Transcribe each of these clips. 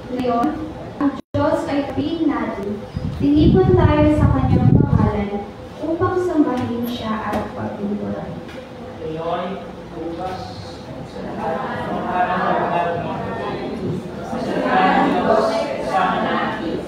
Ngayon, ang Diyos ay piliin natin. Tinipon tayo sa kanyang pangalan upang sambahin siya at pagpilihan. Ngayon, bukas, sa lahat ng Diyos, kasama natin.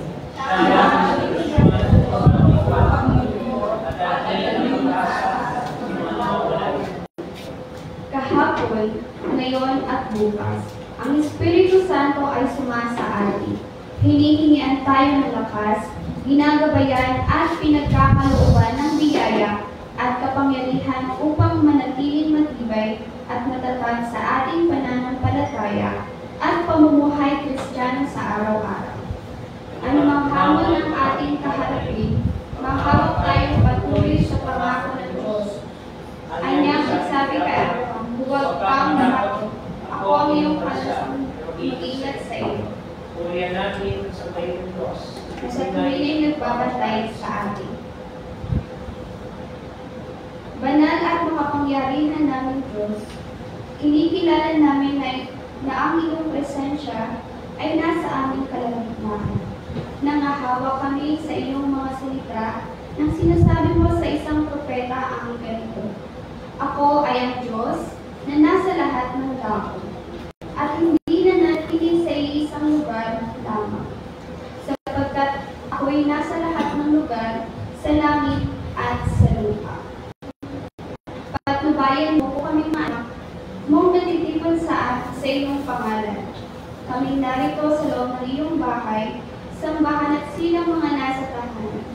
Kahapon, ngayon at bukas, ang Espiritu Santo ay sumasa atin. Hinihingian tayo ng lakas, ginagabayan at pinagkakalooban ng biyaya at kapangyarihan upang manatiling matibay at matatag sa ating pananampalataya at pamumuhay Kristiyano sa araw-araw. Anumang hamon ng ating kaharapin, mahawak tayong patuloy sa pangako ng Diyos. Anyang nagsabi kay Abraham, huwag kang matakot. Ako ang iyong kalasang mag-ingat sa iyo. Purihan natin sa tayo ng Diyos. Sa tuwing ay nagbabantay sa atin. Banal at makapangyarihan namin Diyos, kinikilala namin na ang iyong presensya ay nasa aming kalagitnaan. Nangahawa kami sa iyong mga salita nang sinasabi mo sa isang propeta ang ganito. Ako ay ang Diyos na nasa lahat ng dako at hindi na natili sa isang lugar lamang. Sapagkat ako'y nasa lahat ng lugar, sa langit at sa lupa. Patnubayan mo po kaming mga anak mong natitipon sa iyong pangalan. Kaming narito sa loob ng iyong bahay, sambahan at silang mga nasa tahanan.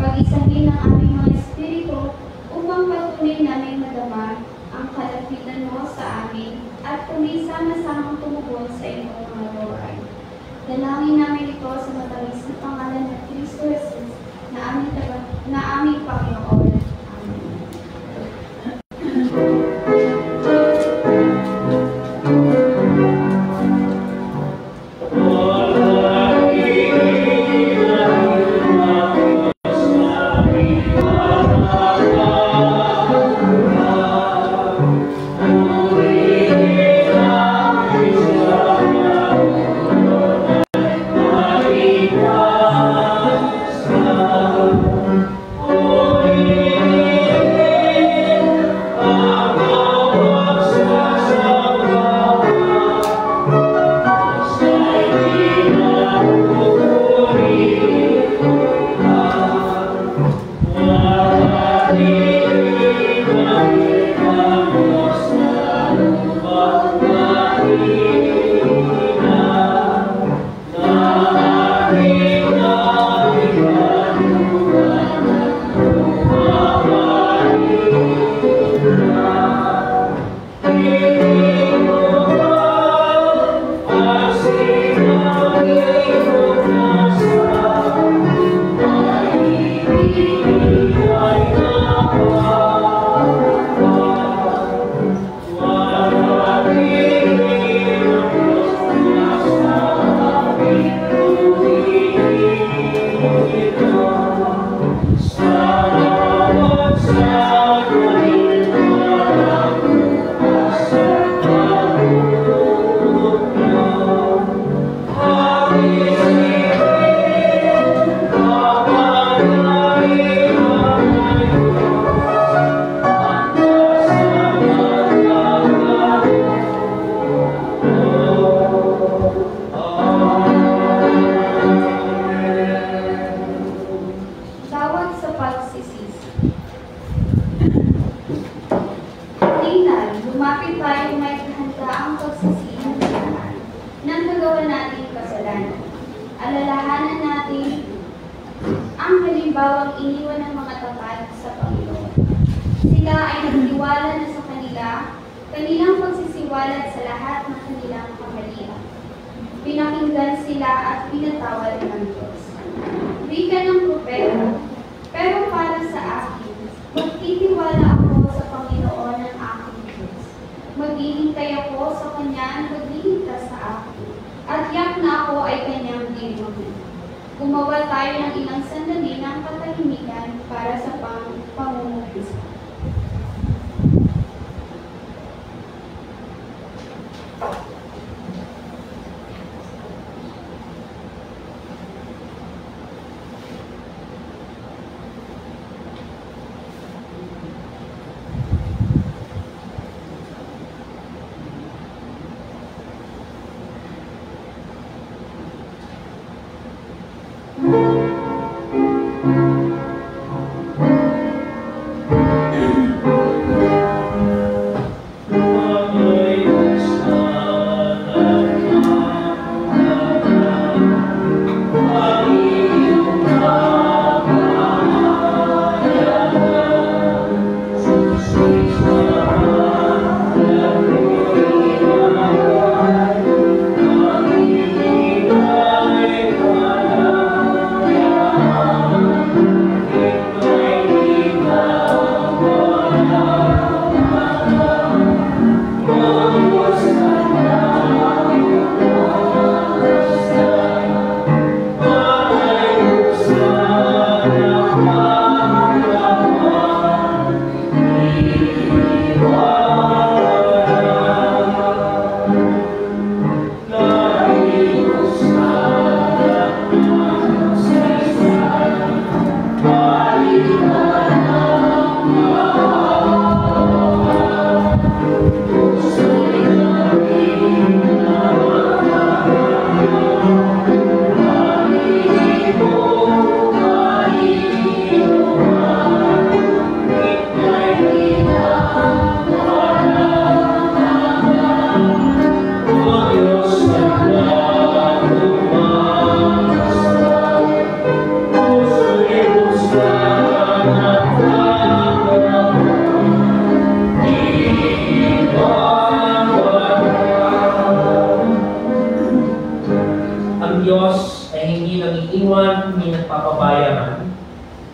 Pag-isahin ang aming mga espiritu upang patuloy namin madama ang kalapitan mo sa amin at kami sama-samang tumugon sa iyong mga gawain. Dalangin namin ito sa matamis na pangalan ng Kristo Jesus na aming Panginoon. Amen. Gumawa tayo ng ilang sandali ng katahimikan para sa pangungupisa.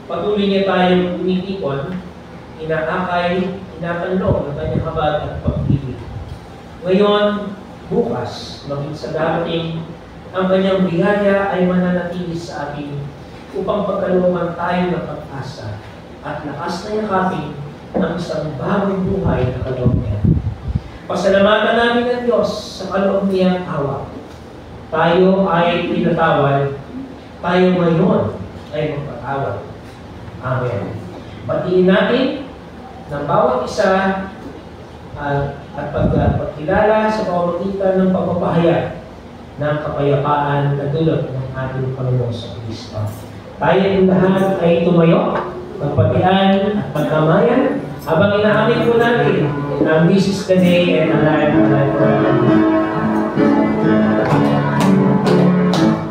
Patuloy niya tayong umiikon, inaakay, inapanlong ng kanyang habag at pagpili. Ngayon, bukas, maging sa darating, ang kanyang biyaya ay mananatili sa atin upang pagkalooban tayo ng pag-asa at lakas na yakapin ang isang bagong buhay na kaloob niya. Pasalamatan namin ang Diyos sa kaloob niyang awa. Tayo ay pinatawad, tayo ngayon ay magpatawad. Amen. Batiin natin ng bawat isa at pagkilala sa pamamagitan ng pagpapahayag ng kapayapaan na dulot ng ating Panginoon sa Kristo. Tayo ang lahat ay tumayo, magpatian at magkamayan habang inaamin po natin ang This is the day and alive.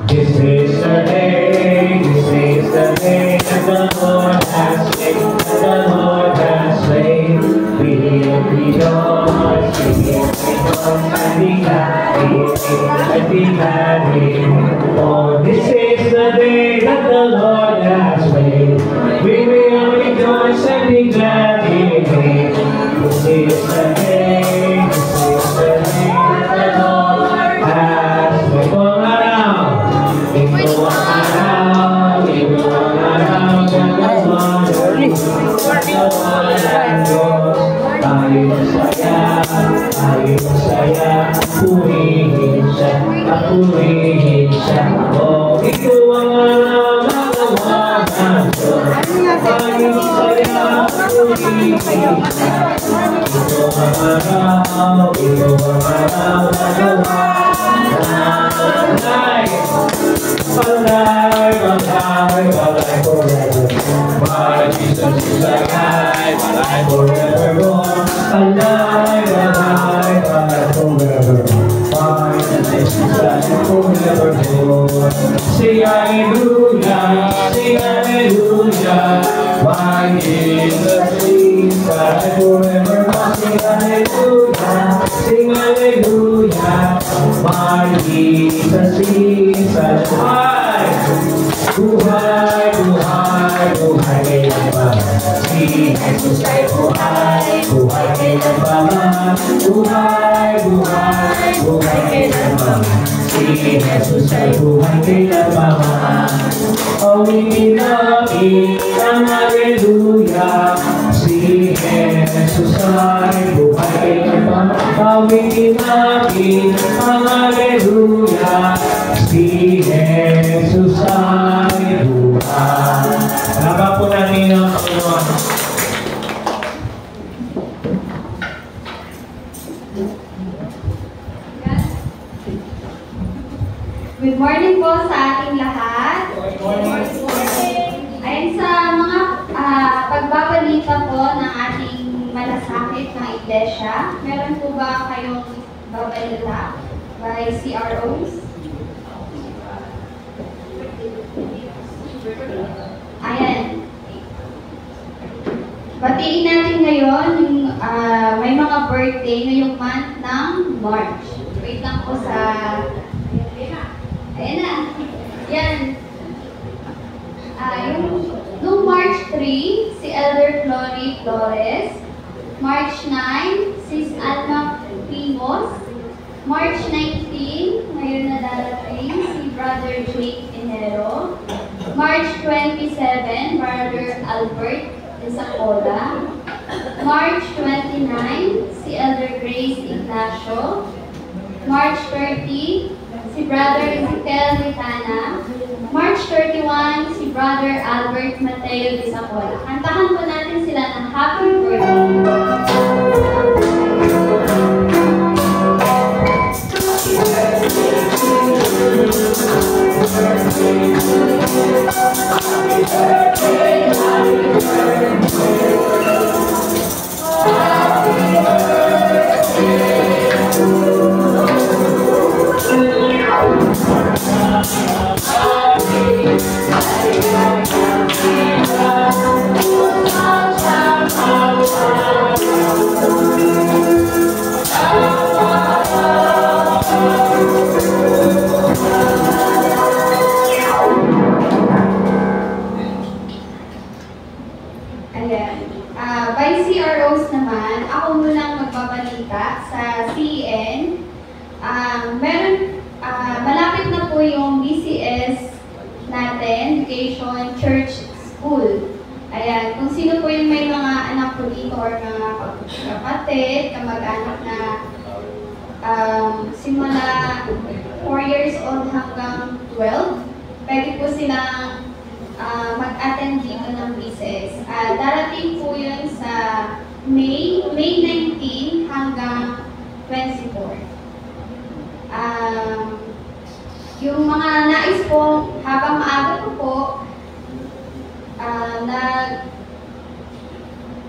This is the day, this is the day that the Lord has made, that the Lord has made. We will rejoice, we will rejoice, and be glad in it, and be glad in it. For this is the day that the Lord has made. We will rejoice and be glad in it. This is the day, this is the day that the Lord has made. Ito ang araw, ito ang araw ng Lord. Tayo masaya, purihin siya, oh, ito ang araw ng Lord. Tayo masaya, purihin siya. Ito ang araw ng Lord. Alive forever. My Jesus is alive forevermore. Alive forever. My Jesus is alive forevermore. Sing hallelujah, sing hallelujah. My Jesus is alive forevermore. Sing hallelujah, sing hallelujah. My Jesus is alive. Buhay, buhay, buhay kailanman. Si Jesus ay buhay, buhay kailanman. Buhay, buhay, buhay kailanman. Si Jesus ay buhay kailanman. Awin natin ang hallelujah. Si Jesus ay buhay kailanman. Awin natin ang hallelujah. Si Jesus ay buhay. Salamat po namin ang Panginoon. Good morning po sa ating lahat. Ayan sa mga pagbabalita po ng ating malasakit na iglesia, meron po ba kayong babalita by CROs? Ayan. Batiin natin ngayon yung may mga birthday ngayong month ng March. Wait lang po sa... Ayan na. Yan. Noong March 3, si Elder Flory Flores. March 9, Sis Alma Primos. March 19, ngayon na darating, si Brother Jake Enero. March 27, Brother Albert Isacola. March 29, si Elder Grace Ignacio. March 30, si Brother Ezekiel Ritana. March 31, si Brother Albert Mateo Isacola. Kantahan po natin sila ng happy birthday. By CROs naman, ako munang magbabalita sa CEN. Malapit na po yung BCS natin, Education Church School. Ayan, kung sino po yung may mga anak po dito or mga kapatid, kamag-anak na simula 4 years old hanggang 12, pwede po silang mag-attend dito ng BCS. Darating po yun sa May 19 hanggang 24. Yung mga nais po, habang maaga po,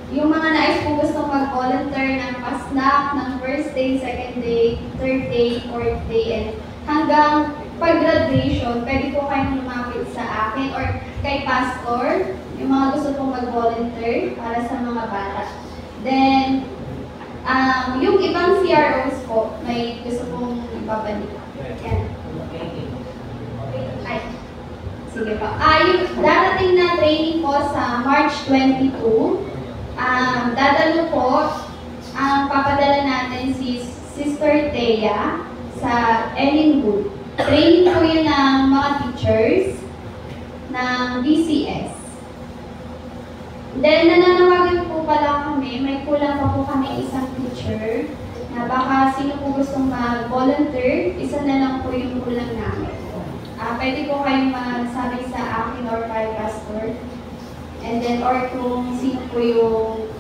yung mga nais po gustong mag-volunteer ng PASNAP, ng first day, second day, third day, fourth day, and hanggang pag-graduation, pwede po kayong lumapit sa akin or kay pastor, yung mga gusto pong mag-volunteer para sa mga bata. Then, yung ibang CROs po, may gusto pong ibabalik. Yan. Ay, sige pa. Yung darating na training po sa March 22, dadalo po, papadala natin si Sister Thea sa Ellingwood. Training po yun ng mga teachers ng BCS. Then, nananawagan po pala kami, may kulang pa po kami isang teacher na baka sino po gustong mag-volunteer, isa na lang po yung kulang namin. Pwede po kayong magsabi sa akin or kay pastor. And then, or kung sino po yung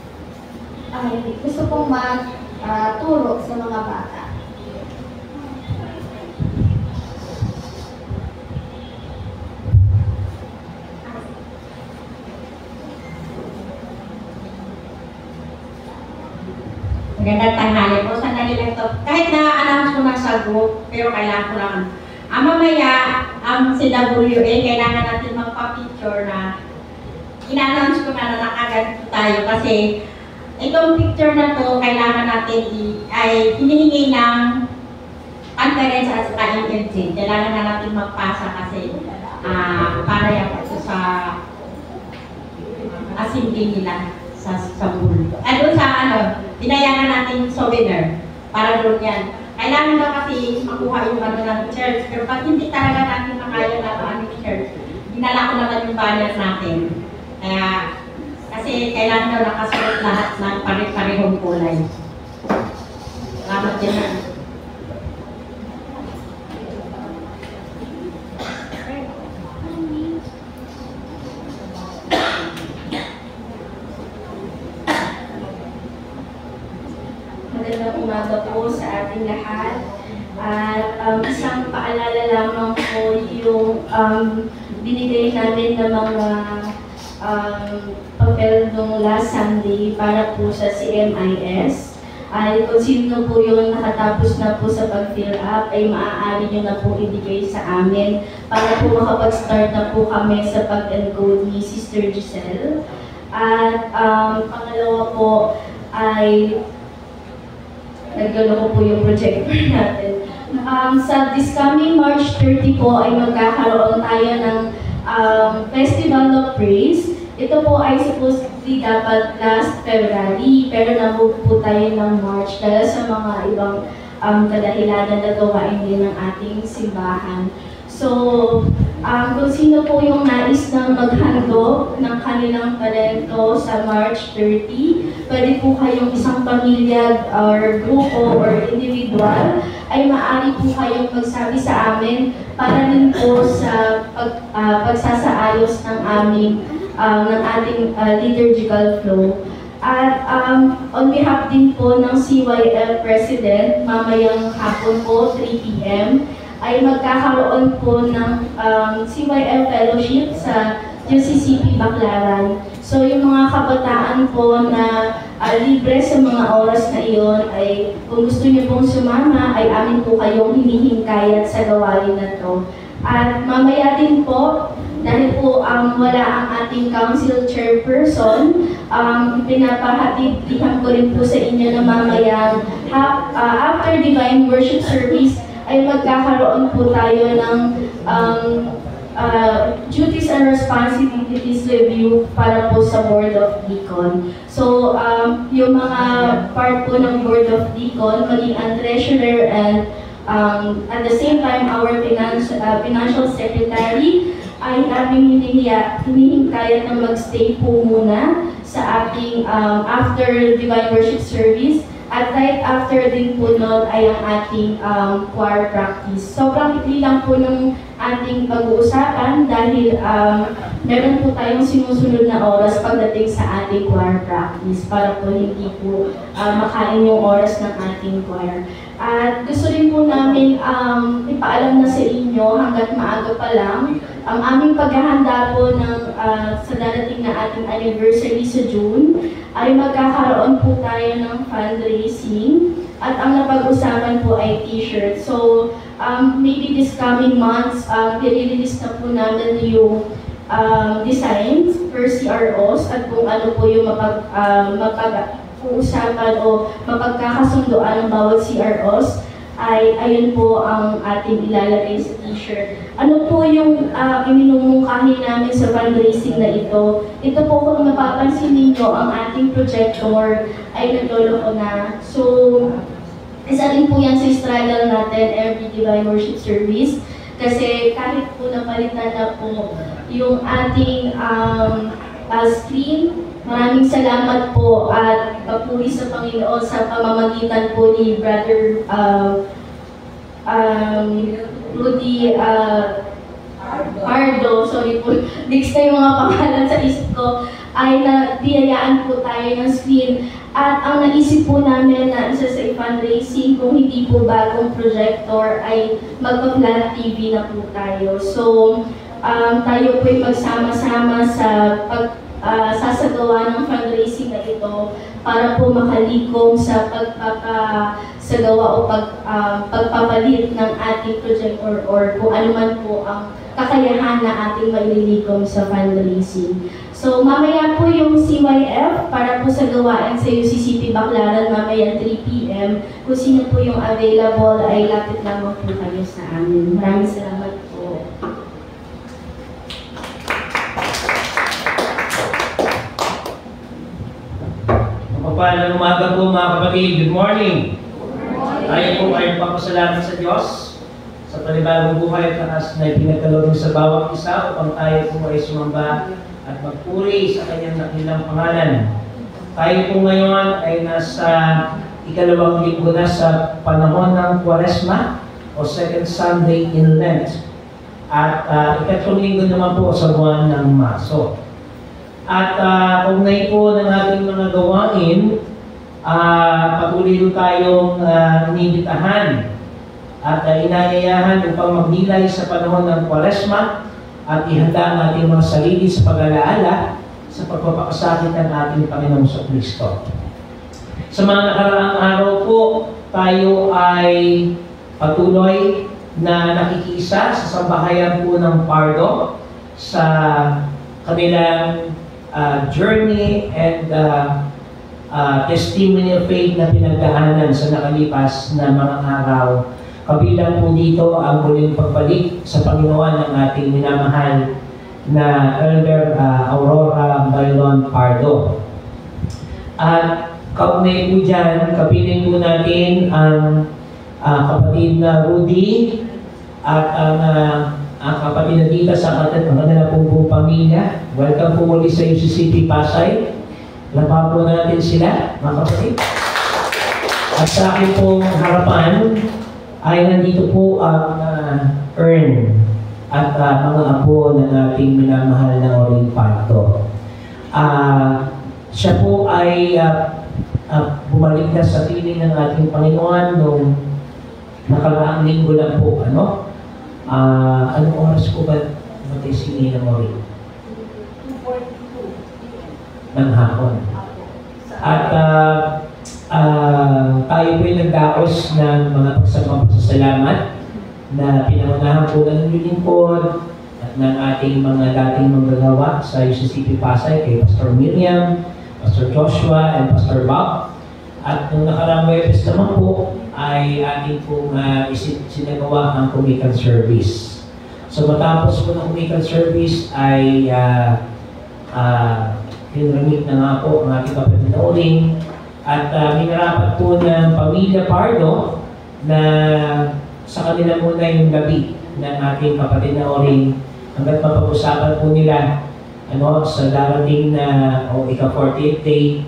gusto pong mag-turo sa mga bata. Magandang tanghali po. Sandali lang to. Kahit na-announce ko na sa group, pero kailangan ko lang. Mamaya, si WA, kailangan natin magpa-picture na ina-announce ko na nakaganto tayo kasi itong picture na to, kailangan natin ay hinihingi ng conference at saka MMC. Kailangan na natin magpasa kasi para yan sa assembly nila sa bull. Doon sa binayaran natin souvenir para doon yan. Kailangan na kasi makuha yung ng church. Pero pag hindi talaga natin makaya na church, dinala ko naman yung banner natin. Kaya, kasi kailangan daw nakasuot lahat ng pare-parehong kulay. Salamat yan. Magandang umaga po sa ating lahat. At isang paalala lamang po yung yung binigay namin na mga papel nung last Sunday para po sa CMIS. Ay kung sino po yung nakatapos na po sa pag-fill up ay maaari nyo na po ibigay sa amin para po makapag-start na po kami sa pag-encode ni Sister Giselle. At pangalawa po ay nagdalo ko po yung projector natin. Sa this coming March 30 po ay magkakaroon tayo ng Festival of Praise. Ito po ay supposedly dapat last February, pero na-move po tayo ng March dahil sa mga ibang kadahilanan na gawain din ng ating simbahan. So, kung sino po yung nais na maghandog ng kanilang talento sa March 30, pwede po kayong isang pamilya or grupo or individual ay maaari po kayong magsabi sa amin para din po sa pagsasaayos ng ng ating liturgical flow. At on behalf din po ng CYF President, mamayang hapon po, 3 p.m., ay magkakaroon po ng CYF Fellowship sa UCCP Baclaran. So yung mga kabataan po na libre sa mga oras na iyon ay kung gusto niyo pong sumama ay amin po kayong hinihingkayat sa gawain na to. At mamaya din po, dahil po wala ang ating council chairperson, pinapahatid-tihan ko rin po sa inyo na mamaya after divine worship service ay magkakaroon po tayo ng duties and responsibilities review para po sa Board of Deacon. So, yung mga part po ng Board of Deacon, maging ang treasurer and at the same time our financial secretary, ay aming hinihingkayat na mag-stay po muna sa ating after divine worship service. At right after din po nun ay ang ating choir practice. Sobrang ikli lang po ng ating pag-uusapan dahil meron po tayong sinusunod na oras pagdating sa ating choir practice para po hindi po makain yung oras ng ating choir. At gusto rin po namin ipaalam na sa inyo hanggat maaga pa lang ang aming paghahanda po ng sa darating na ating anniversary sa June ay magkakaroon po tayo ng fundraising at ang napag-usapan po ay t-shirt. So maybe this coming months, i-release na po namin yung designs per CROs at kung ano po yung mapag-uusapan o mapagkakasunduan ng bawat CROs ay ayun po ang ating ilalagay sa t-shirt. Ano po yung iminumungkahi namin sa fundraising na ito? Ito po kung mapapansin ninyo, ang ating projector ay nagloloko na. So, isa rin po yan sa straddle natin every divine worship service. Kasi kahit po napalitan na po yung ating screen, maraming salamat po at papuri sa Panginoon sa pamamagitan po ni Brother Rudy Pardo, sorry po, next na yung mga pangalan sa isip ko, ay nabiyayaan po tayo ng screen. At ang naisip po namin na isa sa fundraising, kung hindi po bagong projector, ay magpa-flat TV na po tayo. So, tayo po ay magsama-sama sa sasagawa ng fundraising na ito para po makalikom sa pagpapasagawa o pagpapalit ng ating projector or kung ano man po ang kakayahan na ating maililikom sa fundraising. So mamaya po yung CYF para po sa gawain sa UCCP Baclaran mamaya 3 p.m. Kung sino po yung available ay lapit lamang po kayo sa amin. Maraming salamat po. Mapagpalang umaga po mga kapatid. Good morning. Tayo po ay papasalamat sa Diyos sa panibagong buhay at lakas na ipinagkaloob sa bawat isa upang tayo po ay sumamba at magpuri sa kanyang dakilang pangalan. Tayo po ngayon ay nasa ikalawang linggo na sa panahon ng Kwaresma o Second Sunday in Lent. At ikatlong linggo naman po sa buwan ng Marso. At ugnay po ng ating mga gawain, patuloy po tayong inibitahan at inayayahan upang magnilay sa panahon ng Kwaresma at ihanda ang ating mga sarili sa pag-alaala sa pagpapakasakit ng ating Panginoong Kristo. Sa mga nakaraang araw po, tayo ay patuloy na nakikiisa sa sambahayan po ng Pardo sa kanilang journey and testimony of faith na pinagdaanan sa nakalipas na mga araw. Kabilang po dito ang muling pagbalik sa Panginoon ng ating minamahal na Elder Aurora Bailon Pardo. At kaugnay po dyan, kapiling po natin ang kapatid na Rudy at ang kapatid na Dita sa kanila pong pamilya. Welcome po muli sa UCCP Pasay. Laban po natin sila, mga kapatid. At sa akin pong harapan ay nandito po ang Ern at mga apo na ating minamahal na Oring Pardo. Siya po ay bumalik na sa piling ng ating Panginoon noong nakaraang linggo lang po. Anong oras po ba matay si Nina Oring? 2:42 ng hapon. At tayo po yung nagdaos ng mga pagsasalamat na pinangunahan po ng lingkod at ng ating mga dating manggagawa sa UCCP Pasay kay Pastor Miriam, Pastor Joshua, and Pastor Bob. At nung nakaraang Webes naman po ay ating pong sinagawa ang committee service. So matapos po ng committee service ay pinramit na nga po ang ating kapatid na Oring at minarapat po ng pamilya Pardo na sa kanila muna yung gabi ng ating kapatid na Oring hanggat mapag-usapan po nila sa darating na ika-48th day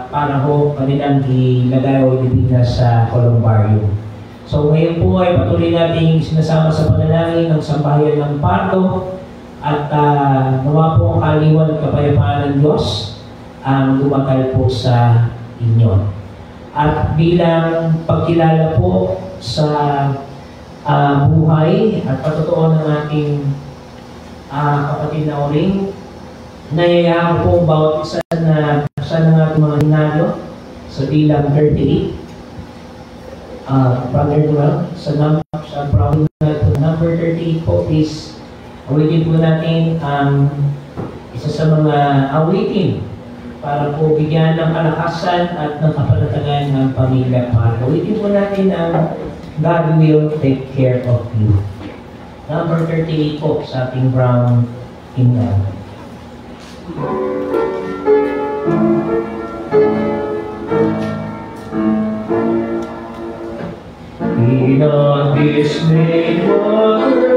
para ho kanilang ilagay o ilibig sa columbarium. So ngayon po ay patuloy nating sinasama sa panalangin ng sambahayan ng Pardo at nawa po ang kaliwan at kapayapaan ng Diyos ang lumakal po sa inyo. At bilang pagkilala po sa buhay at patotoo ng ating kapatid na Oring, nayayaan po bawat isa na sa ng ating mga hinalo sa bilang 38. Brother Noel, sa number 38 po, please awitin po natin ang isa sa mga awitin para po bigyan ng kalakasan at ng kapanatagan ng pamilya Pardo. Awitin po natin ang God will take care of you. Number 38 po sa ating brown hymnal. Be not dismayed, mother,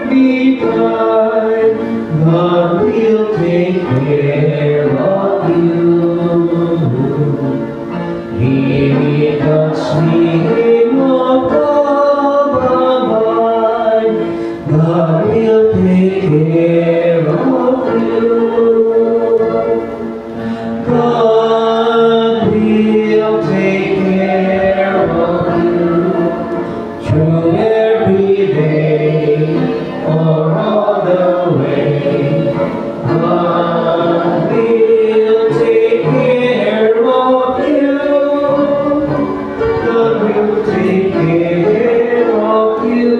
be kind. God will take care of you. He God's name above above. God will take care of you. God will take care of you through every day or all the way. God will take care of you. God will take care of you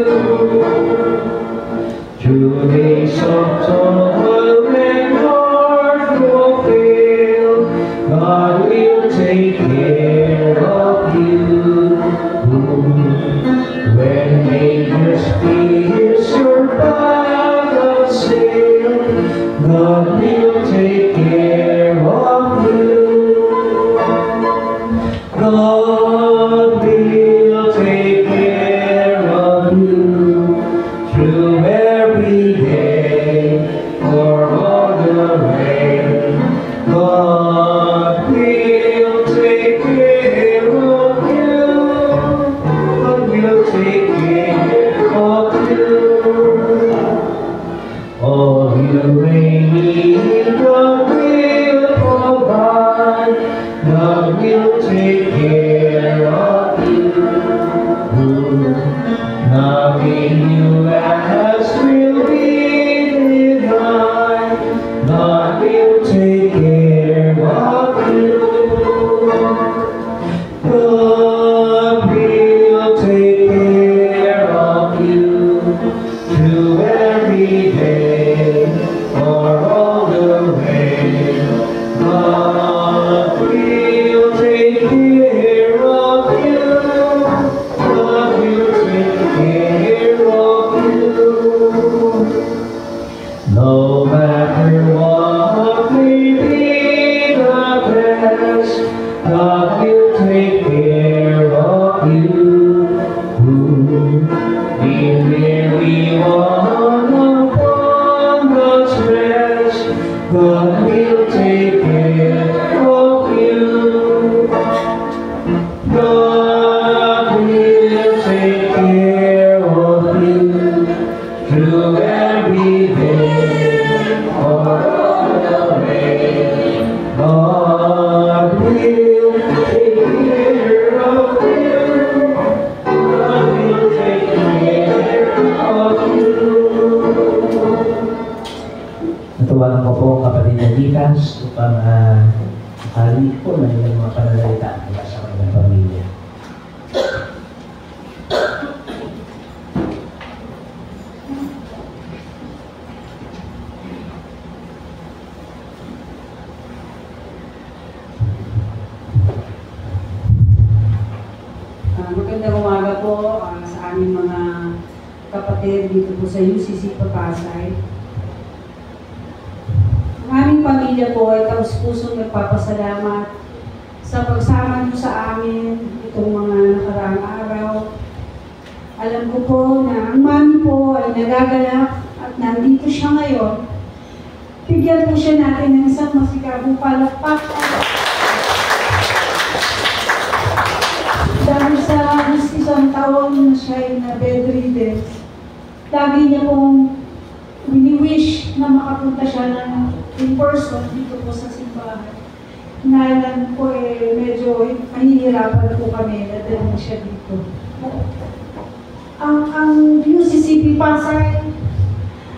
through days of toil and hard will fail. God will take care of you. When dangerous fears your path assail, God will take care of you. God will take care of you through every day or all the way. God will take care of you. God will take care of you. All you may need, God will provide. God will take care of you. every day, for all the way. God will take care of you. God will take care of you. No matter what may be the past, God will take care of you. Be weary one upon God's rest, God will take care of you. God will take care of you through every day or all the way. God will take care of you. God will take care of you. Natuwagan ko po ang kapatid na Likas upang makaliit po na ilang mga pananalita mula sa kanyang pamilya. Magandang umaga po sa aming mga kapatid dito po sa UCC Pasay. Ang aming pamilya po ay taus-pusong nagpapasalamat sa pagsama niyo sa amin itong mga nakaraang araw. Alam ko po na ang mami po ay nagagalak at nandito siya ngayon. Bigyan po siya natin ng isang masikabong palakpakan. Dahil sa isang taon na siya ay na bedridden, lagi niya pong wini-wish na makapunta siya ng in person dito po sa simbahan. Nalan po medyo mahihirapan po kami na dalhin siya dito. Ang UCCP Pasay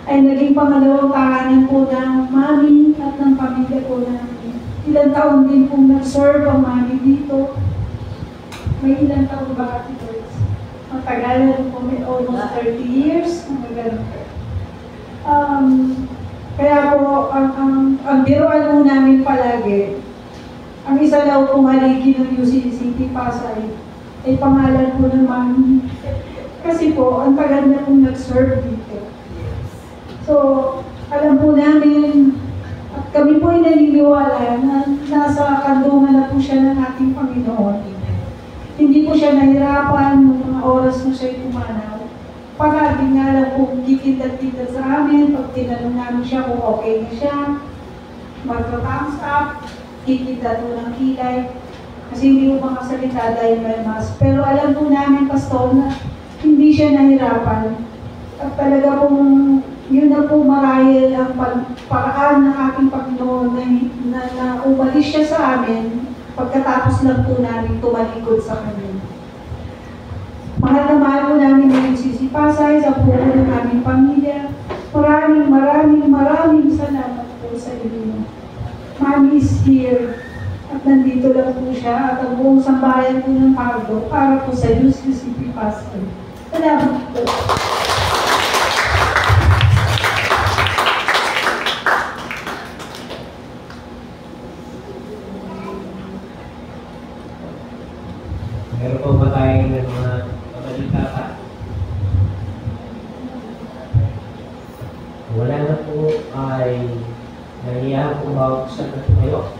ay naging pangalawang tahanan po ng mami at ng pamilya po namin. Ilang taon din pong nag-serve ang mami dito. May ilang taon ba Ate Joyce? Matagal na po, may almost 30 years. Kaya po, ang biruan po namin palagi, ang isa daw pong haligi ng UCCP Pasay ay pangalan po ng mami. Kasi po, ang tagal na pong nag-serve dito. So, alam po namin, at kami po ay naniniwala na nasa kandungan na po siya ng ating Panginoon. Hindi po siya nahirapan ng mga oras na siya'y pumanaw. Palagi nga lang po kikintat-kintat sa amin, pag tinanong namin siya kung okay na siya, magka-thumbs up, kikintat po ng kilay, kasi hindi po makasalita dahil may mask. Pero alam po namin, Pastor, na hindi siya nahirapan. At talaga pong, yun na po marahil ang paraan ng ating Panginoon na umalis siya sa amin, pagkatapos lang po namin tumalikod sa kanya. Mahal na mahal po namin ng UCC Pasay sa buo ng aming pamilya. Maraming salamat po sa inyo. Mami is here. At nandito lang po siya at ang buong sambayan po ng Pardo para po sa UCC Pasay. Salamat po. Meron po ba tayong mga pabalita pa? Wala na po ay nahiyahan po mag-usap na tayo.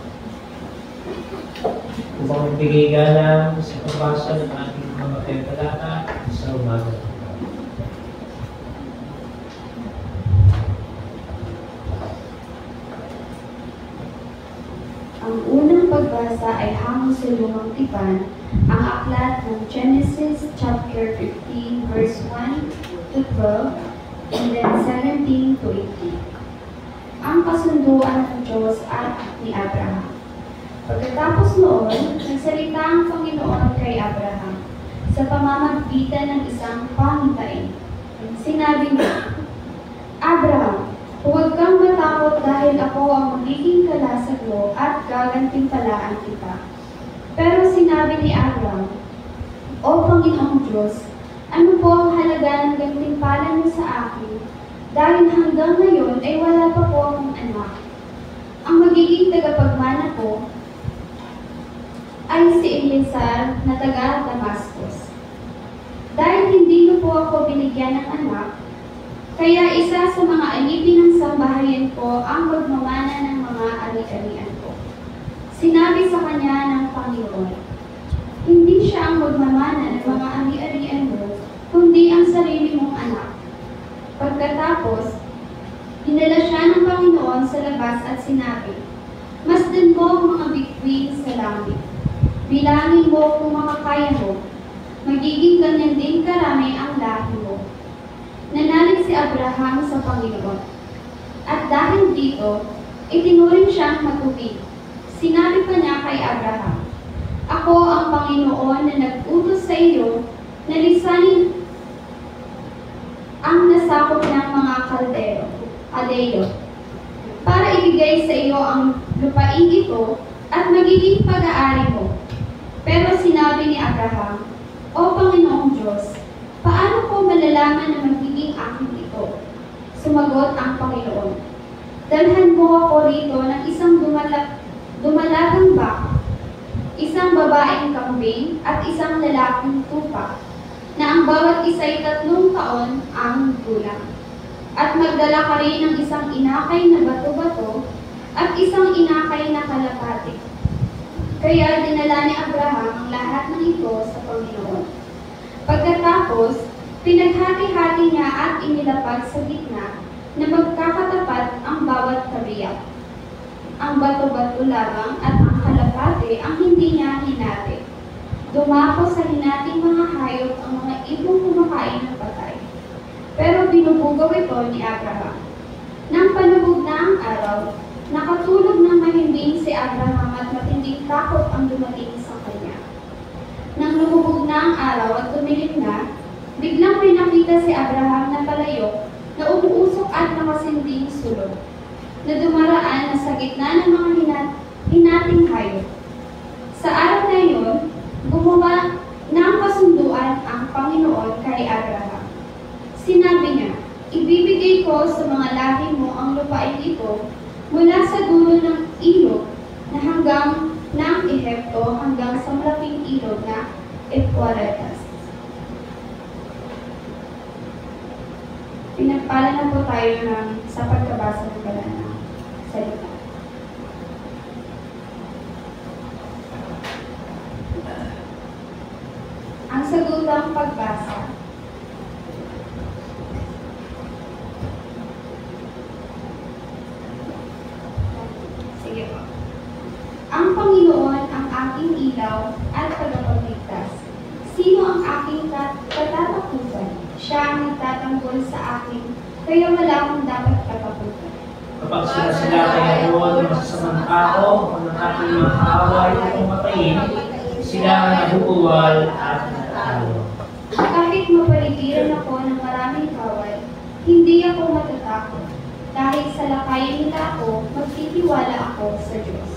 Upang magbigay galang sa pagbasa ng ating mga talata sa umaga. Ang unang pagbasa ay hango sa Lumang Tipan, ang aklat ng Genesis chapter 15 verse 1 to 12 and then 17 to 18. Ang kasunduan ng Diyos at ni Abraham. Pagkatapos noon, nagsalita ang Panginoon kay Abraham sa pamamagitan ng isang pangitain. Sinabi niya, Abraham, huwag kang matakot dahil ako ang magiging kalasag mo at gagantimpalaan kita. Pero sinabi ni Abraham, O Panginoong Diyos, ano po ang halaga ng gantimpala niyo sa akin Dahil hanggang ngayon ay wala pa po akong anak. Ang magiging tagapagmana ko ay si Eleazar na taga Damascus. Dahil hindi niyo po ako binigyan ng anak, kaya isa sa mga alipin ng sambahayan ko ang magmamana ng mga ari-arian ko. Sinabi sa kanya ng Panginoon, hindi siya ang magmamana ng mga ari-arian mo, kundi ang sarili mong anak. Pagkatapos, dinala siya ng Panginoon sa labas at sinabi, masdan mo ang mga bituin sa langit. Bilangin mo kung makakaya mo. Magiging ganyan din karami ang lahi mo. Nanalig si Abraham sa Panginoon. At dahil dito, itinuring siyang matubig. Sinabi pa niya kay Abraham, ako ang Panginoon na nag-utos sa iyo na lisanin ang nasakop ng mga Kaldeo, para ibigay sa iyo ang lupain ito at magiging pag-aari mo. Pero sinabi ni Abraham, O Panginoong Diyos, paano ko malalaman na magiging akin ito? Sumagot ang Panginoon, dalhan mo ako rito ng isang dumalagang baka, isang babaeng kambing at isang lalaking tupa, na ang bawat isa ay 3 taon ang gulang. At magdala ka rin ng isang inakay na bato-bato at isang inakay na kalapati. Kaya dinala ni Abraham ang lahat ng ito sa Panginoon. Pagkatapos, pinaghati-hati niya at inilapag sa gitna na magkakatapat ang bawat kabiyak. Ang bato-bato lamang at ang kalapati ang hindi niya hinati. Dumako sa hinating mga hayop ang mga ibong kumakain ng patay. Pero binubugaw ito ni Abraham. Nang panubog na ang araw, nakatulog ng mahimbing si Abraham at matinding takot ang dumating sa kanya. Nang lumubog na ang araw at tumilim na, biglang may nakita si Abraham na palayo na umuusok at nakasinding sulog, na dumaraan na sa gitna ng mga hinating hayop. Sa araw na iyon, gumawa ng kasunduan ang Panginoon kay Abraham. Sinabi niya, ibibigay ko sa mga lahi mo ang lupain ito mula sa dulo ng ilog na hanggang ng Ehipto hanggang sa malaking ilog na Euphrates. Pinagpala na po tayo sa pagkabasa ng banal na salita. Ang sagutang pagbasa. Sige po. Ang Panginoon ang aking ilaw at tagapagligtas. Sino ang aking katatakutan? Siya ang nagtatanggol sa akin, kaya wala akong dapat katakutan. Kapag sila kaya doon ng masasamang tao o ng aking mga kaaway o matayin, sila ang nabubuwal at natalo. Kahit mapaligiran ako ng maraming kawal, hindi ako matatakot. Dahil sa lakayan nila ako, magtitiwala ako sa Diyos.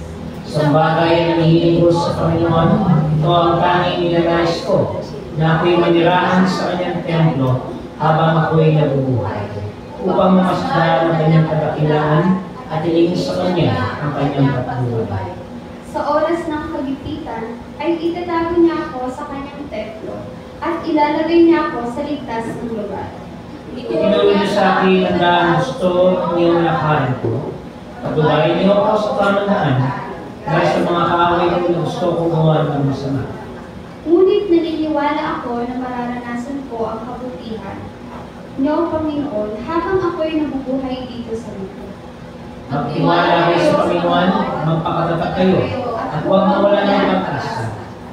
Sa bagay na nahihiling ko sa Panginoon, ito ang tanging nilalais ko, na ako'y manirahan sa kanyang templo habang ako'y nabubuhay, upang mamasdan ang kanyang kadakilaan at ilingin sa kanya ang kanyang patuloy. Sa oras ng kagipitan, ay itatago niya ako sa kanyang templo, at ilalagay niya ako sa ligtas ng lugar. Itinuro niyo sa akin ang daan gusto niyong lakarin ko. Patubayin niyo ako sa pamandaan dahil sa mga kaaway ko na gusto kong gawa ng masama. Ngunit naniniwala ako na mararanasan ko ang kabutihan niyo, Panginoon, habang ako'y nabubuhay dito sa mundo. Magtiwala kayo sa Panginoon, magpakatapat kayo, at huwag mawala ng pag-asa.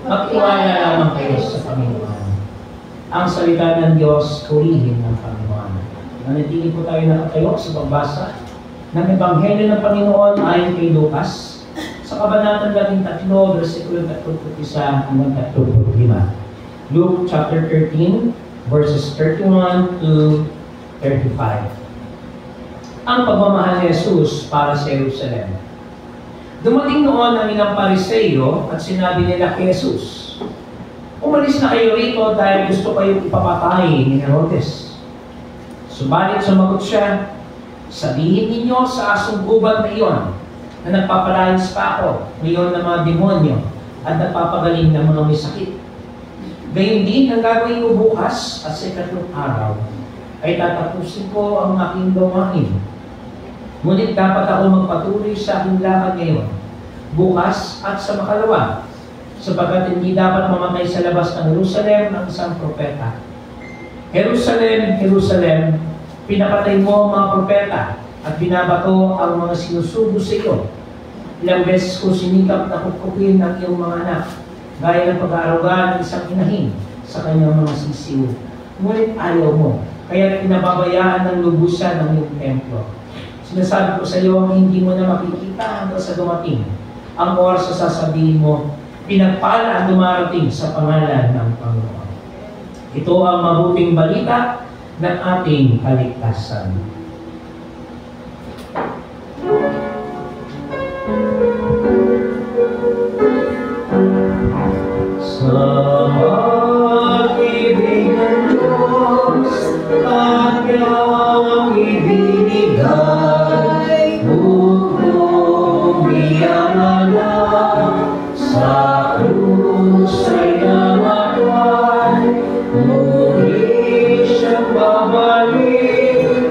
Magtiwala lamang kayo sa Panginoon. Ang salita ng Diyos, purihin ng Panginoon. Nanatili po tayo nakatayo sa pagbasa ng Ebanghelyo ng Panginoon ayon kay Lucas, sa Kabanatang 13, versikulo 31 hanggang 35. Luke chapter 13, verses 31 to 35. Ang pagmamahal ni Jesus para sa Jerusalem. Dumating noon ang ilang Pariseo at sinabi nila kay Jesus, umalis na kayo rito dahil gusto kayong ipapatay ni Herodes. Subalit sumagot siya, sabihin ninyo sa asong gubat na iyon na nagpapalayas pa ako ngayon ng mga demonyo at nagpapagaling ng mga may sakit. Gayun din ang gagawin ko bukas at sa ikatlong araw ay tatapusin ko ang aking gawain. Ngunit dapat ako magpatuloy sa aking lakad ngayon, bukas at sa makalawa, sapagkat hindi dapat mamatay sa labas ng Jerusalem ang isang propeta. Jerusalem, Jerusalem, pinapatay mo ang mga propeta at binabato ang mga sinusubo sa iyo. Ilang beses ko sinikap na kukupin ang iyong mga anak, gaya ng pag-aaruga ng isang inahin sa kanyang mga sisiw. Ngunit ayaw mo, kaya pinababayaan ng lubusan ng iyong templo. Sinasabi ko sa iyo ang hindi mo na makikita hanggang sa dumating. Ang oras sa sasabihin mo, pinagpala ang dumarating sa pangalan ng Panginoon. Ito ang mabuting balita ng ating kaligtasan. Sa pag-ibig ng Diyos, Kanyang ibinigay, hukom iyangalan, sa krus ay namatay, muli siyang babalik,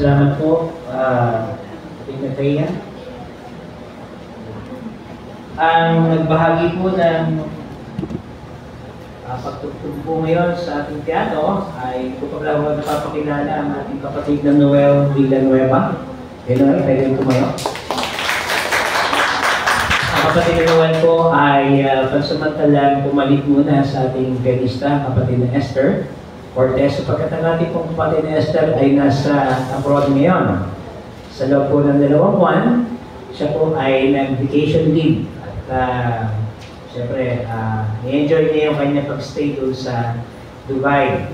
Salamat po, Kapitang Thea. Ang nagbahagi po ng pagtugtog po ngayon sa ating piano ay ito pa lang napapakilala ang ating kapatid na Noel Villanueva. Noel, pwede tumayo. Ang kapatid na Noel po ay pansamantalang bumalik muna sa ating pianista, kapatid na Esther Cortez. Sapagkat ang ating pong kapatid na Esther ay nasa abroad ngayon. Sa loob po ng 2 buwan, siya po ay nag-vacation leave. Siyempre, i-enjoy niya yung kanyang pag-stay doon sa Dubai.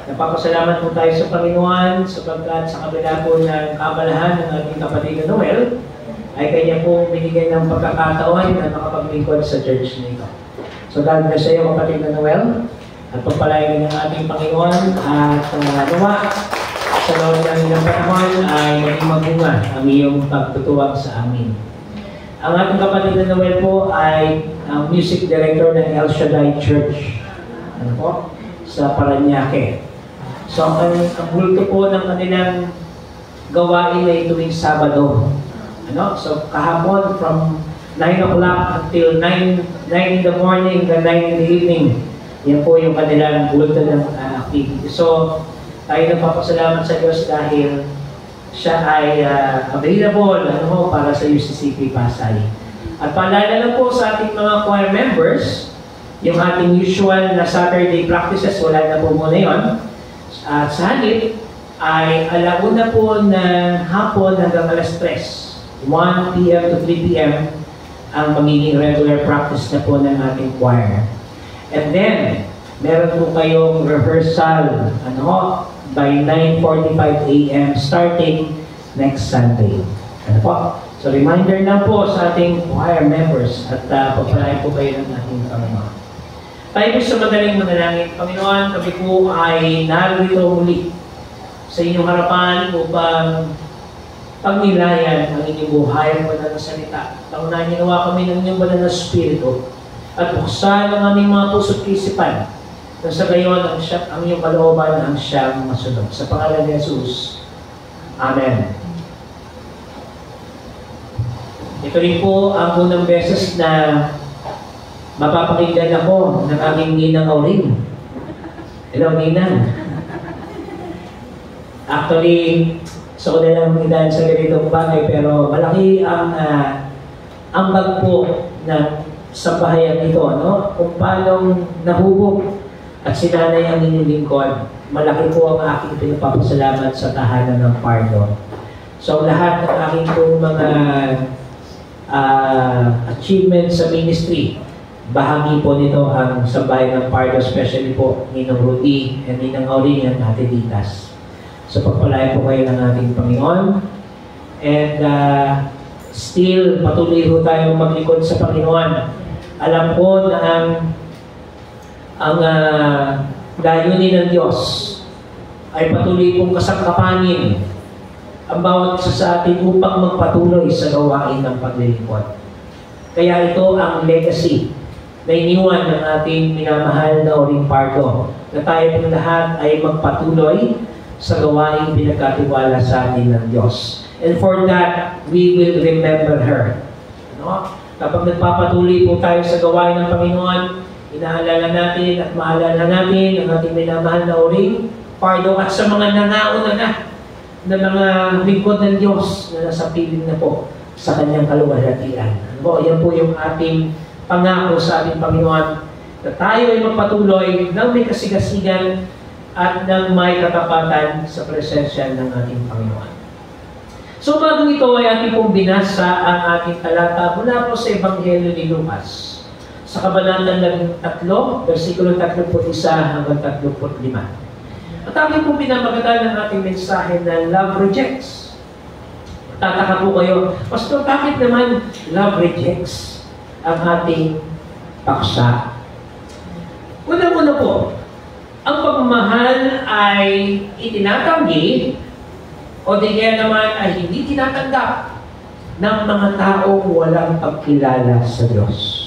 Napapasalamat po tayo sa Panginoon sapagkat sa kabila po ng kabalahan ng ating kapatid na Noel, ay kanya po binigyan ng pagkakataon na makapaglingkod sa church nito. So, God bless sa iyo, kapatid na Noel, at pagpalain ng ating Panginoon at nawa sa loob ng ilang panahon ay maging magbunga ang iyong pagtutuwag sa amin. Ang ating kapatid na Noel po ay ang music director ng El Shaddai Church sa Parañaque. So, ang bulto po ng kanilang gawain ay tuwing Sabado. So, kahapon from 9 o'clock until 9 in the morning and 9 in the evening. Yan po yung kanilang bulto ng activity. So, tayo nagpapasalamat sa Diyos dahil siya ay available para sa UCCP Pasay. At paalala lang po sa ating mga choir members, yung ating usual na Saturday practices, wala na po muna yun. At sa halip ay alauna po ng hapon hanggang alas 3, 1 p.m. to 3 p.m. ang magiging regular practice na po ng ating choir. And then, meron po kayong rehearsal by 9:45 a.m. starting next Sunday. So, reminder lang po sa ating choir members at pagpalain po kayo ng ating Panginoon. Tayo po sa madaling manalangin. Panginoon, kami po ay narito muli sa inyong harapan upang pagnilayan ang inyong buhay mo na salita. Paunahan niyo nawa kami ng inyong banal na Espiritu at buksan ang aming mga puso't isipan na sa gayon ang iyong kalooban ang siyang masunod. Sa pangalan ni Jesus. Amen. Ito rin po ang unang beses na mapapakinggan ako ng aming Ninang Auring. Hello, Ninang. Actually, so ko na lang dahil sa ganitong bagay, pero malaki ang ambag po na sa pahayag ito, kung paano nahubog at sinanay ang inyong lingkod. Malaki po ang aking pinapapasalamat sa tahanan ng Pardo. So lahat ng aking pong mga achievements sa ministry, bahagi po nito ang sambahay ng Pardo, especially po Ninong Rudy and Ninang Auring at Ate Ditas. So pagpalain po kayo ng ating Panginoon. And still, patuloy po tayong maglingkod sa Panginoon. Alam po na ang layunin ng Diyos ay patuloy pong kasangkapanin ang bawat isa sa atin upang magpatuloy sa gawain ng paglilingkod. Kaya ito ang legacy na iniwan ng ating minamahal na Auring Pardo, na tayo pong lahat ay magpatuloy sa gawain pinagkatiwala sa atin ng Diyos. And for that, we will remember her. Kapag nagpapatuloy po tayo sa gawain ng Panginoon, inaalala natin at maalala natin ang ating minamahal na Auring Pardo at sa mga nangauna na mga lingkod ng Diyos na nasa piling na po sa kanyang kaluwalhatian. Yan po yung ating pangako sa ating Panginoon, na tayo ay magpatuloy ng may kasigasigan at ng may katapatan sa presensya ng ating Panginoon. So bago ito ay ating pong binasa ang ating talata mula po sa Ebanghelyo ni Lucas, sa Kabanatang 3, versikulo 31 hanggang 35. At ating pong pinamagatan ng ating mensahe na love rejects. Tataka po kayo, Pastor, bakit naman love rejects ang ating paksa? Una-una po, ang pagmamahal ay itinatanggi o di kaya naman ay hindi tinatanggap ng mga taong walang pagkilala sa Diyos.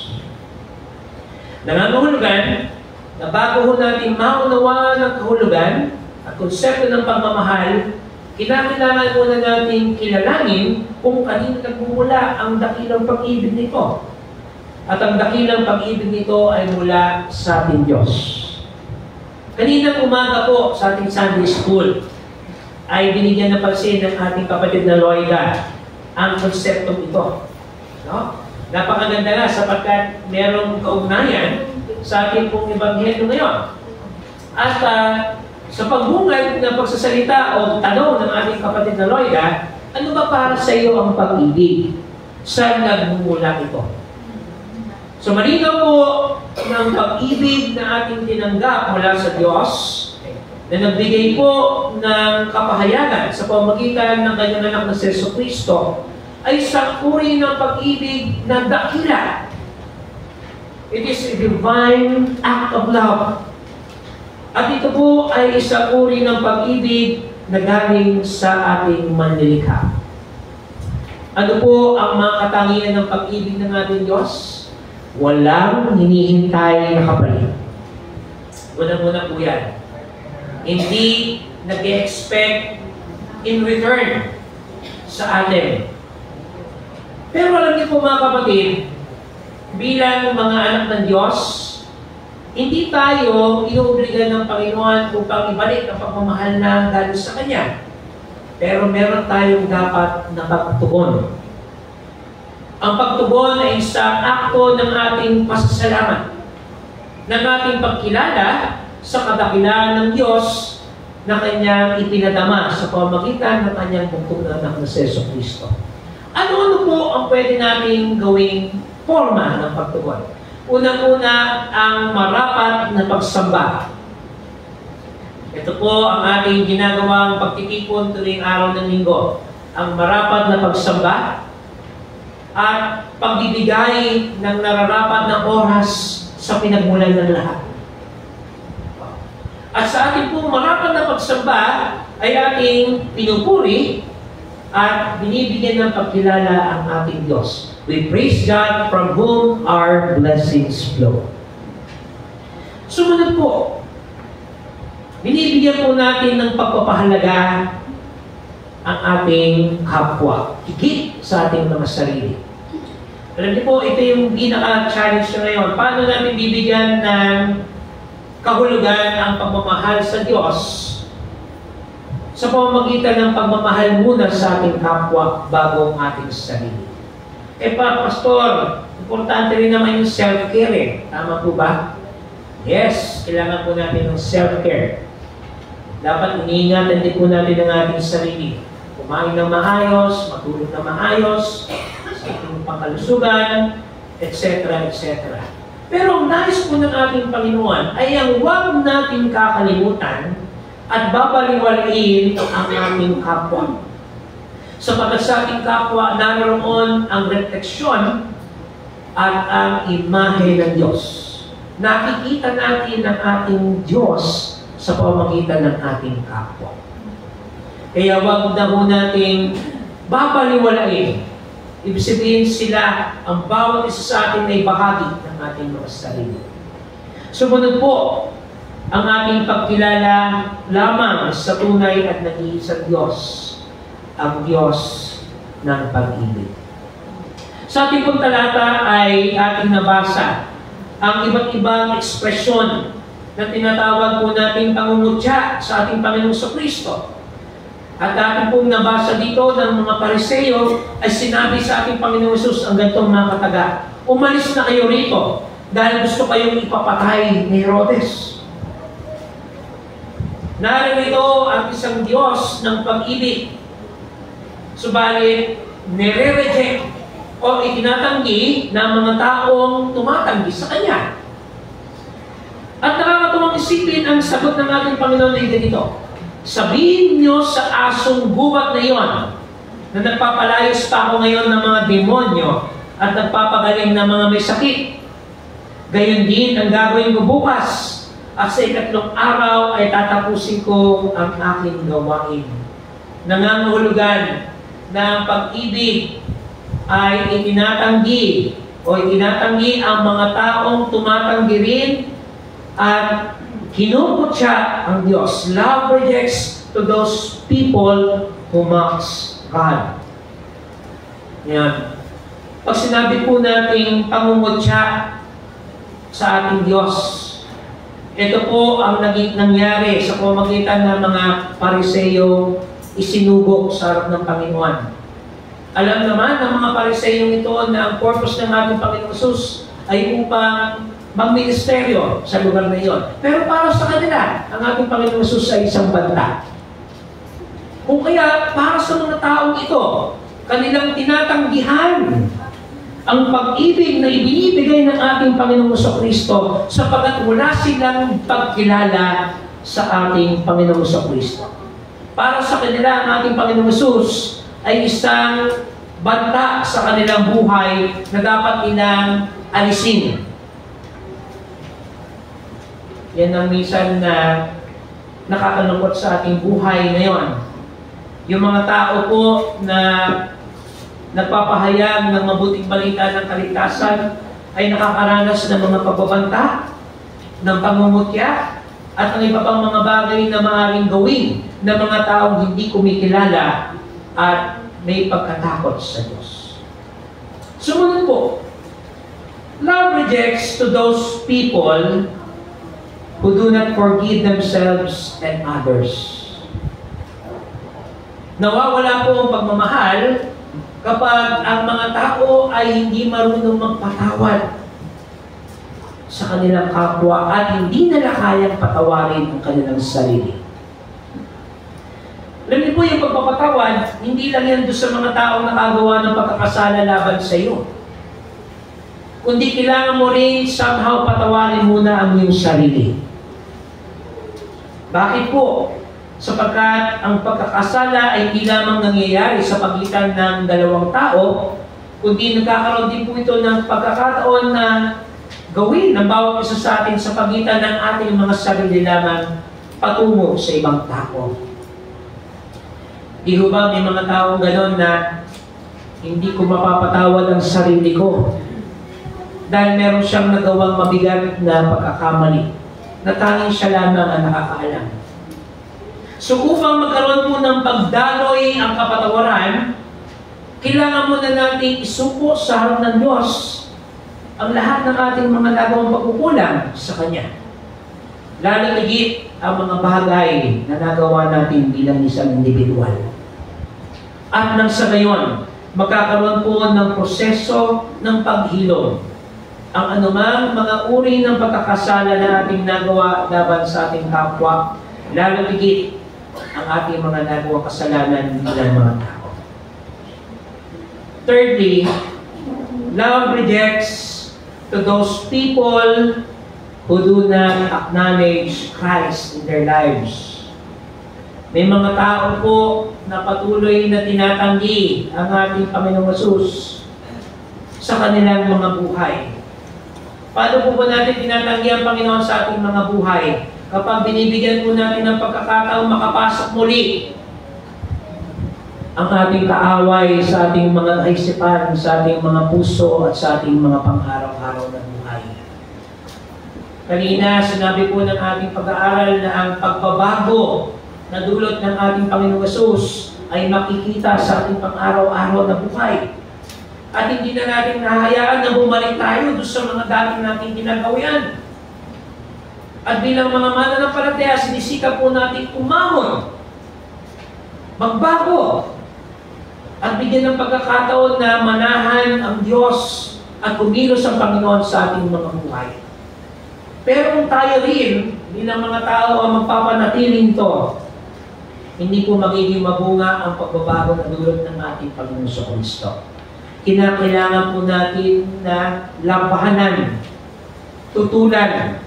Nangangahulugan na bago ho natin maunawaan ang kahulugan at konsepto ng pagmamahal, kinakailangan muna natin kilalanin kung kanino nagmumula ang dakilang pag-ibig nito. At ang dakilang pag-ibig nito ay mula sa ating Diyos. Kaninang umaga po sa ating Sunday School ay binigyan ng pansin ng ating kapatid na Loida ang konseptong ito. No? Napakaganda nga sapagkat merong kaugnayan sa ating pong ebanghelyo ngayon. At sa pagbungad ng pagsasalita o tanong ng ating kapatid na Loida, ano ba para sa iyo ang pag-ibig? Saan nagmumula ito? So malinaw po ng pag-ibig na ating tinanggap mula sa Diyos na nagbigay po ng kapahayagan sa pamamagitan ng kanyang anak na si Jesucristo ay isang uri ng pag-ibig na dakila. It is a divine act of love. At ito po ay isang uri ng pag-ibig na galing sa ating manlilikha. Ano po ang mga katangian ng pag-ibig ng ating Diyos? Walang hinihintay na kapalit. Una-una po yan. Hindi nag-expect in return sa atin. Pero alam niyo po mga kapatid, bilang mga anak ng Diyos, hindi tayo inuobliga ng Panginoon upang ibalik ang pagmamahal na galing sa Kanya. Pero meron tayong dapat na pagtugon. Ang pagtugon ay isang akto ng ating pasasalamat, ng ating pagkilala sa kadakilaan ng Diyos na Kanyang ipinadama sa pamamagitan ng Kanyang bugtong na anak na si Jesucristo. Ano-ano po ang pwede nating gawing forma ng pagtugon? Unang-una, ang marapat na pagsamba. Ito po ang ating ginagawang pagtitipon tuwing araw ng linggo. Ang marapat na pagsamba at pagbibigay ng nararapat na oras sa pinagmulan ng lahat. At sa ating pong marapat na pagsamba ay ating pinupuri at binibigyan ng pagkilala ang ating Diyos. We praise God from whom our blessings flow. Sumunod po, binibigyan po natin ng pagpapahalaga ang ating kapwa, higit sa ating mga sarili. Alam niyo po, ito yung pinaka-challenge na ngayon. Paano natin bibigyan ng kahulugan ang pagmamahal sa Diyos sa pamamagitan ng pagmamahal muna sa ating kapwa bago ang ating sarili? Eh pa, Pastor, importante rin naman yung self-care eh. Tama po ba? Yes, kailangan po natin ng self-care. Dapat iniingatan din po natin ang ating sarili. Kumain ng maayos, matulog ng maayos, sa ating pangkalusugan, etc. etc. Pero ang nais po ng ating Panginoon ay ang huwag natin kakalimutan at babaliwalain ang ating kapwa. Sapagkat sa ating kapwa, naroon ang refleksyon at ang imahe ng Diyos. Nakikita natin ang ating Diyos sa pamamagitan ng ating kapwa. Kaya huwag na po natin babaliwalain. Ibig sabihin sila, ang bawat isa sa atin ay bahagi ng ating mga sarili. Sumunod po, ang ating pagkilala lamang sa tunay at nag-iisang Diyos, ang Diyos ng pag-ibig. Sa ating pong talata ay ating nabasa ang iba't ibang ekspresyon na tinatawag po natin pangungutya sa ating Panginoong Jesucristo. At ating pong nabasa dito ng mga Pariseo ay sinabi sa ating Panginoong Jesus ang ganitong mga kataga, umalis na kayo rito dahil gusto kayong ipapatay ni Herodes. Narito ang isang Diyos ng pag-ibig. Subalit, nire-reject o itinatanggi ng mga taong tumatanggi sa Kanya. At nakakatuwang isipin ang sagot ng ating Panginoon ay ganito, sabihin nyo sa asong gubat na iyon na nagpapalayas pa ako ngayon ng mga demonyo at nagpapagaling ng mga may sakit. Gayon din ang gagawin ko bukas at sa ikatlong araw ay tatapusin ko ang aking gawain. Nangangahulugan na ang pag-ibig ay itinatanggi o itinatanggi ang mga taong tumatanggi rin at kinukutya ang Diyos. Love rejects to those people who mocks God. Yan. Pag sinabi po nating pangungutya sa ating Diyos, ito po ang nangyari sa pamamagitan ng mga Pariseo isinubok sa harap ng Panginoon. Alam naman ng mga Pariseo ito na ang purpose ng ating Panginoon Jesus ay upang magministeryo sa lugar na iyon. Pero para sa kanila, ang ating Panginoon Jesus ay isang banta. Kung kaya, para sa mga taong ito, kanilang tinatanggihan ang pag-ibig na ibinibigay ng ating Panginoong Kristo sapagkat wala silang pagkilala sa ating Panginoong Kristo. Para sa kanila, ang ating Panginoong Jesus ay isang banta sa kanilang buhay na dapat nilang alisin. Yan ang minsan na nakakalungkot sa ating buhay ngayon. Yung mga tao po na nagpapahayag ng mabuting balita ng kaligtasan ay nakakaranas ng mga pagbabanta, ng pangungutya, at ang iba pang mga bagay na maaaring gawin ng mga taong hindi kumikilala at may pagkatakot sa Diyos. Sumunod po, love rejects to those people who do not forgive themselves and others. Nawawala po ang pagmamahal kapag ang mga tao ay hindi marunong magpatawad sa kanilang kapwa at hindi nila kayang patawarin ang kanilang sarili. Alam niyo po, yung pagpapatawad, hindi lang yan doon sa mga taong nakagawa ng pagkakasala laban sa iyo. Kundi kailangan mo rin somehow patawarin muna ang iyong sarili. Bakit po? Sapagkat ang pagkakasala ay hindi lamang nangyayari sa pagitan ng dalawang tao, kundi nagkakaroon din po ito ng pagkakataon na gawin ng bawat isa sa atin sa pagitan ng ating mga sarili lamang patungo sa ibang tao. Di ho ba may mga taong gano'n na hindi ko mapapatawad ang sarili ko dahil meron siyang nagawang mabigat na pagkakamali na tanging siya lamang ang nakakaalam. So upang magkaroon po ng pagdaloy ang kapatawaran, kailangan muna natin isuko sa harap ng Diyos ang lahat ng ating mga nagawang pagkukulang sa Kanya. Lalo higit ang mga bagay na nagawa natin bilang isang individual. At nang sa gayon, magkakaroon po ng proseso ng paghilom. Ang anumang mga uri ng pagkakasala na ating nagawa laban sa ating kapwa, lalo higit ang ating mga nagawa kasalanan bilang mga tao. Thirdly, love rejects to those people who do not acknowledge Christ in their lives. May mga tao po na patuloy na tinatanggi ang ating Panginoong Jesus sa kanilang mga buhay. Paano po ba natin tinatanggi ang Panginoon sa ating mga buhay? Kapag binibigyan po natin ng pagkakataong makapasok muli ang ating kaaway sa ating mga kaisipan, sa ating mga puso at sa ating mga pang-araw-araw na buhay. Kanina, sinabi po ng ating pag-aaral na ang pagbabago na dulot ng ating Panginoong Yesus ay makikita sa ating pang-araw-araw na buhay. At hindi na natin nahayaan na bumalik tayo doon sa mga dati nating ginagawian. At bilang mga mananampalataya, sinisikap po natin umahon, magbago, at bigyan ng pagkakataon na manahan ang Diyos at kumilos ang Panginoon sa ating mga buhay. Pero kung tayo rin, bilang mga tao ang magpapanatiling to, hindi po magiging mabunga ang pagbabago na dulot ng ating Panginoon sa Kristo. Kinakailangan po natin na labanan, tutulan,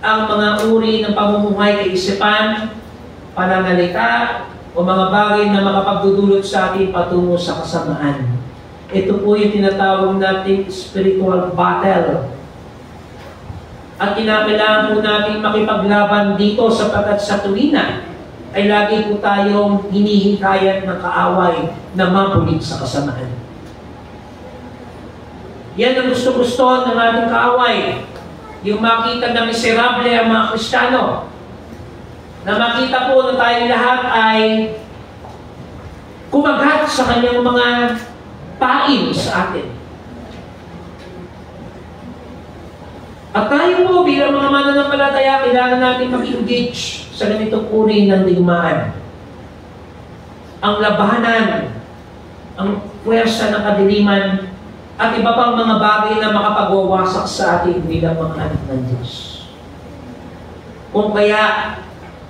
ang mga uri ng pamumuhay kaisipan, pananalita, o mga bagay na makapagdudulot sa atin patungo sa kasamaan. Ito po yung tinatawag natin spiritual battle. At kinakailangan po natin makipaglaban dito sapagkat sa tuwina ay lagi po tayong hinihikayat ng kaaway na mabulit sa kasamaan. Yan ang gusto-gusto ng ating kaaway. Yung makita na miserable ang mga Kristiyano. na makita po na tayong lahat ay kumagat sa kanyang mga pain sa atin. At tayo po bilang mga mananampalataya, kailangan natin mag-engage sa ganitong uri ng digmaan. Ang labanan, ang puwersa ng kadiliman, at iba pang mga bagay na makapagwawasak sa atin bilang mga anak ng Diyos. Kung kaya,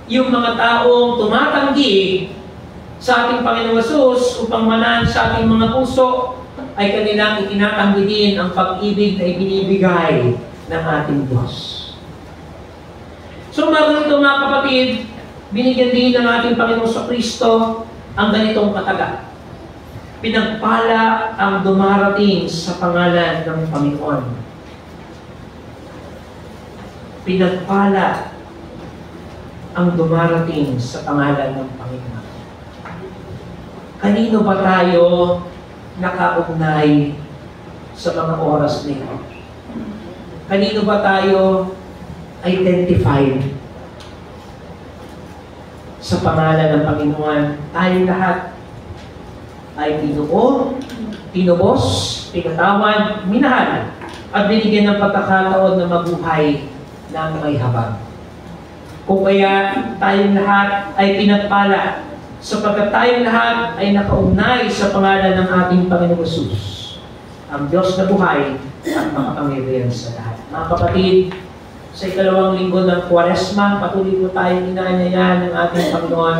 yung mga taong tumatanggi sa ating Panginoong Hesus upang manan sa ating mga puso, ay kanilang itinatanggi din ang pag-ibig na ibinibigay ng ating Diyos. So mga kapatid, binigyan din ng ating Panginoong Kristo ang ganitong kataga. Pinagpala ang dumarating sa pangalan ng Panginoon. Pinagpala ang dumarating sa pangalan ng Panginoon. Kanino ba tayo nakaugnay sa mga oras na ito? Kanino ba tayo identified sa pangalan ng Panginoon? Tayo lahat ay tinuo, tinubos, pinatawad, minahal, at binigyan ng pagkakataon na mabuhay ng may habag. Kung kaya tayong lahat ay pinagpala, sapagkat tayong lahat ay nakaugnay sa pangalan ng ating Panginoong Hesus, ang Diyos na buhay at makapangyarihan sa lahat. Mga kapatid, sa ikalawang linggo ng Kwaresma, patuloy po tayong inaanyayahan ng ating Panginoon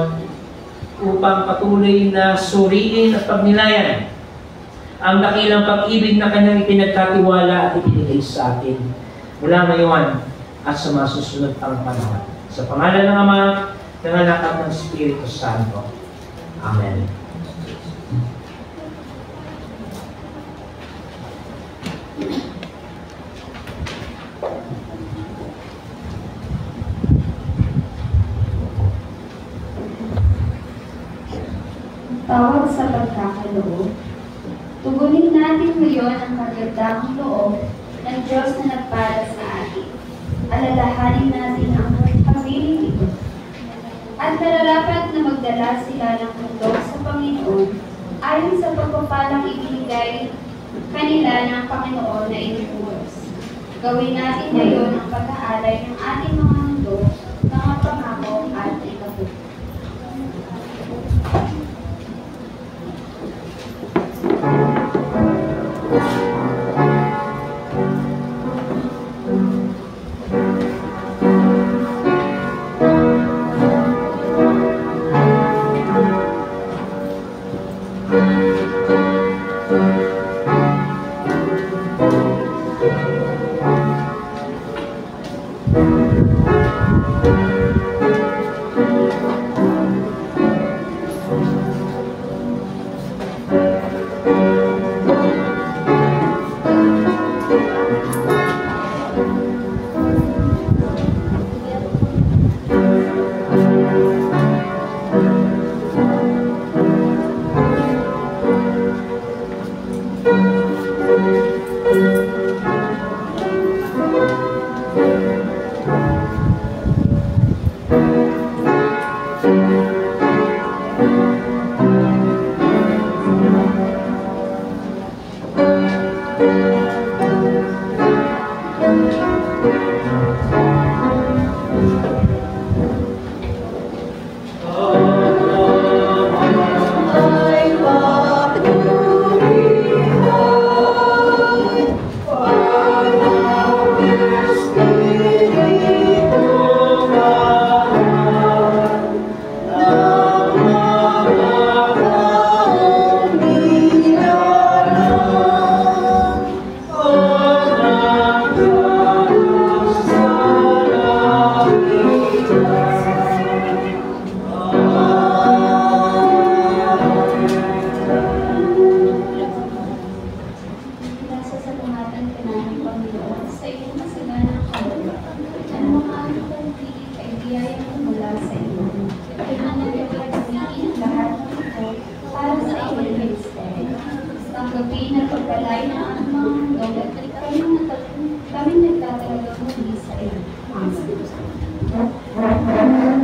upang patuloy na suriin at pagnilayan ang dakilang pag-ibig na kanyang ipinagkatiwala at ibinigay sa atin mula ngayon at sa mga susunod pang panahon. Sa pangalan ng Ama, ng Anak at ng Espiritu Santo. Amen. Tawag sa pagkakaloob. Tugunin natin ngayon ang kagandahang loob ng Diyos na nagpala sa atin. Alalahanin natin ang pamiling ito. At nararapat na magdala sila ng handog sa Panginoon ayon sa pagpapalang ibinigay kanila ng Panginoon na inuulos. Gawin natin ngayon ang pag-aalay ng ating mga handog, mga pangako at ikatut. Tanggapin at pagkalay ng ating mga handog at kami nagtatalagang muli sa iyo. Amen.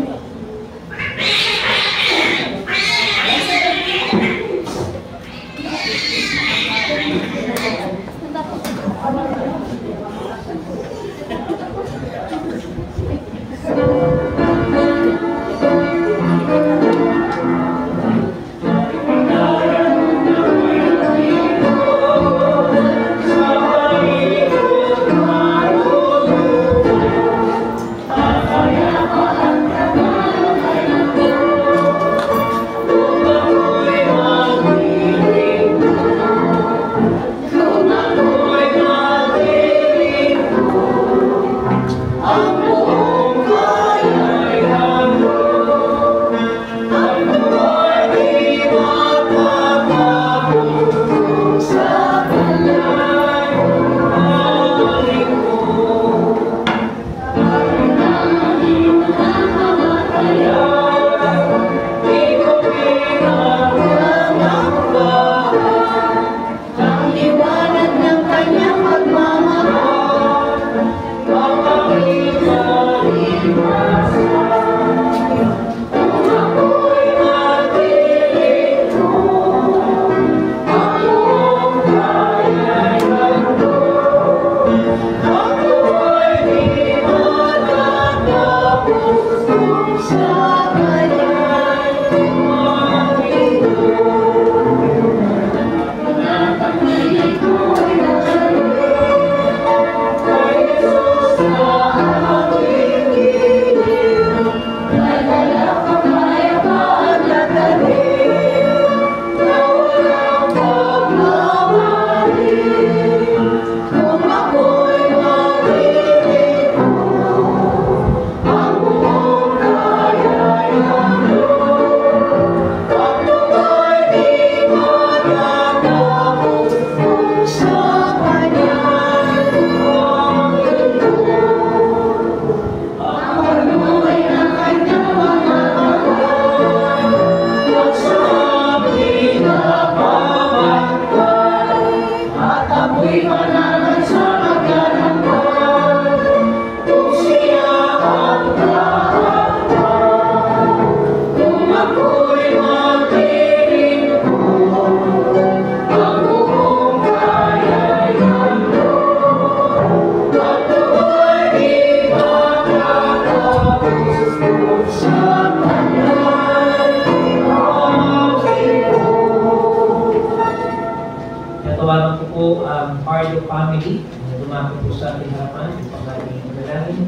sa ating harapan upang ating manalangin.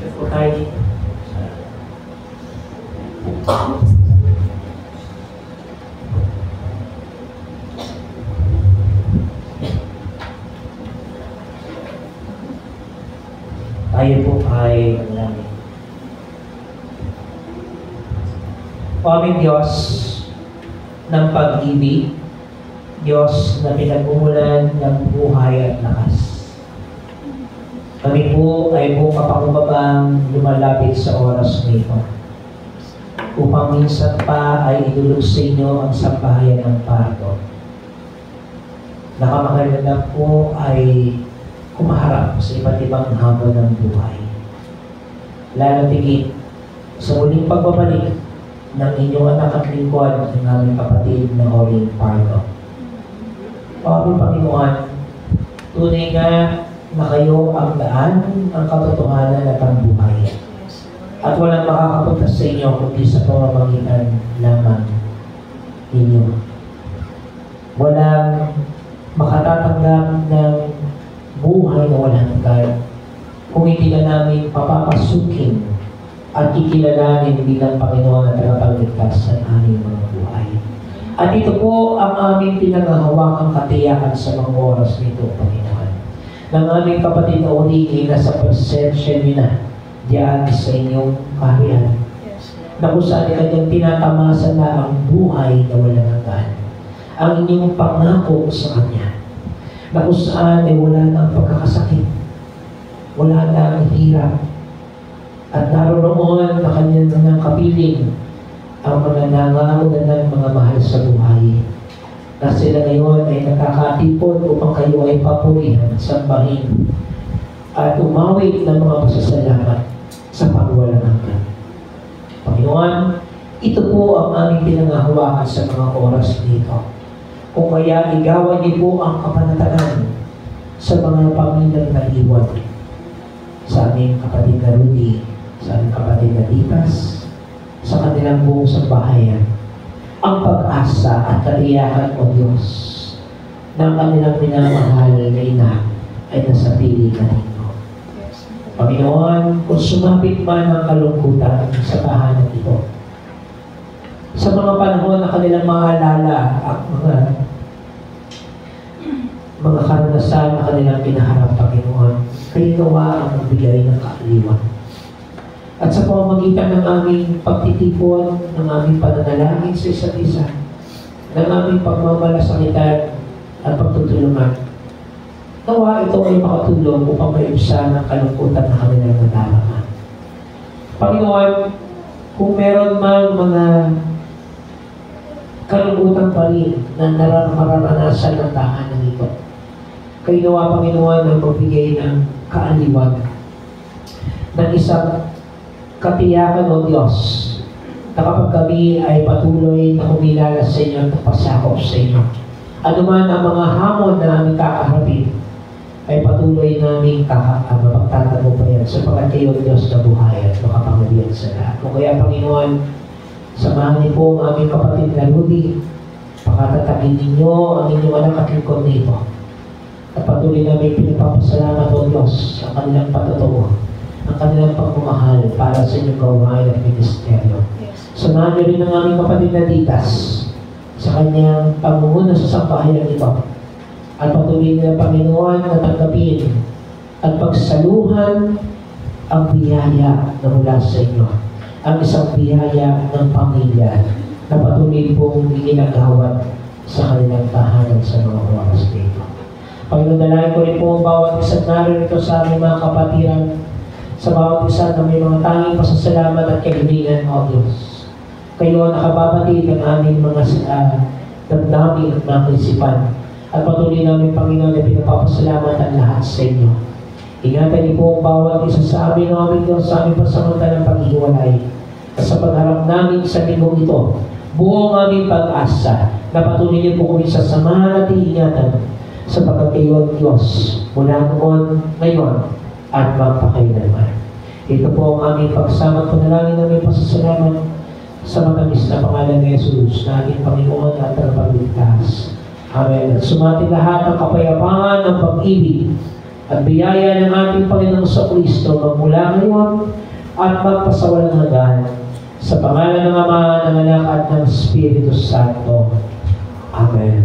Ito tayo dito. Tayo po ay manalangin. O aming Diyos ng pag-ibig, Diyos na pinagmumulan ng buhay at lakas. Kami po ay buong kapakubabang lumalapit sa oras nito upang minsan pa ay idulog sa inyo ang sambahayan ng parto. Nakamakalanap po ay kumaharap sa iba't ibang hamon ng buhay. Lalo tigit sa muling pagbabalik ng inyong anak at lingkod ng aming kapatid na Orin Pardo. O aming Panginoon, tunay nga na kayo ang daan, ang katotohanan at ang buhay. At walang makakapunta sa inyo kundi sa pamamagitan lamang ninyo. Walang makatatanggap ng buhay na walang hanggan kung hindi ka namin papapasukin at ikilalanin bilang Panginoon at tagapagligtas ng aming mga buhay. At ito po ang aming pinanghahawakang katiyakan sa mga oras nito, Panginoon. Ng aming kapatid na Origi na sa presensya niyo na diyan sa inyong kaharian. Na kung saan kanyang tinatamasa na ang buhay na walang hanggan. Ang inyong pangako sa Kanya. Na kung saan ay wala na ang pagkakasakit. Wala na ang hirap. At naroon na kanyang kapiling ang mga nangangunan ng mga mahal sa buhay. Na sila ngayon ay nakakatipon upang kayo ay papurihan, sambahin, at umawit ng mga pasasalamat sa pagwalang hanggan. Panginoon, ito po ang aming pinangahawakan sa mga oras dito. Kung kaya igawan niyo po ang kapanatagan sa mga pamilyang naiwan. Sa aming kapatid na Rudy, sa aming kapatid na Dipas, sa kanilang buong sambahayan, ang pag-asa at katiyakan o Diyos ng kanilang minamahal na ina ay nasa piling ninyo. Panginoon, kung sumapit man ang kalungkutan sa tahanan ito, sa mga panahon na kanilang maalala at mga karanasan na kanilang pinaharap, Panginoon, kayo gawa ang magbigay ng kaaliwan. At sa pamamagitan ng aming pagtitipon, ng aming pananalangin sa isa't isa, ng aming pagmamalasakitan at pagtutulungan, nawa ito ay makatulong upang maibsan ang kalungkutan na kanilang nadarama. Panginoon, kung meron mang mga kalungkutan pa rin na mararanasan ng tahanan nito, kayo nawa, Panginoon, ang magbigay ng kaaliwan ng isang katiyakan o Diyos na kapag kami ay patuloy na kumilala sa inyo at napasakop sa inyo. Ano man ang mga hamon na aming kakaharapin ay patuloy namin mapagtatagumpayan sapagkat kayo Diyos na buhay at makapangyarihan sa lahat. Kung kaya, Panginoon, samahan niyo po ang aming kapatid na Rudy, pakatatakin ninyo ang inyong anak at lingkod nito. At patuloy namin pinagpapasalamat o Diyos sa kanilang patutuo, ang kanilang pagmamahal para sa inyong gawain at ministeryo. Samahan niyo rin ang aming kapatid na Ditas sa kanyang pangunguna sa sambahayan ito. At patuloy na Panginoon na tanggapin at pagsaluhan ang biyaya na mula sa inyo. Ang isang biyaya ng pamilya na patuloy pong iginagawad sa kanilang tahanan sa mga oras dito. Panginoon, dalangin ko rin po ang bawat isa't narito sa aming mga kapatiran, sa bawat isa na may mga tanging pasasalamat at kaibigan, O Diyos. Kayo ang nakababatid ng aming mga damdamin at mga isipan. At patuloy namin, Panginoon, na pinapapasalamat ang lahat sa inyo. Ingatan niyo po ang bawat isa sa amin, O aming Diyos, sa aming pasamantalang paghihiwalay. At sa pagharap namin sa linggong ito, buong aming pag-asa na patuloy niyo po kami sasamahan at iingatan sapagkat kayo ang Diyos mula noon, ngayon, at magpakailanman. Ito po ang aming pagsama at panalangin na may pasasalamat sa matamis na pangalan ni Jesus na ating Panginoon at tagapagligtas. Amen. At sumati lahat ng kapayapaan, ng pag-ibig at biyaya ng ating Panginoong sa Kristo magmula ngayon at magpasawalang hanggan sa pangalan ng Ama, ng Anak at ng Espiritu Santo. Amen.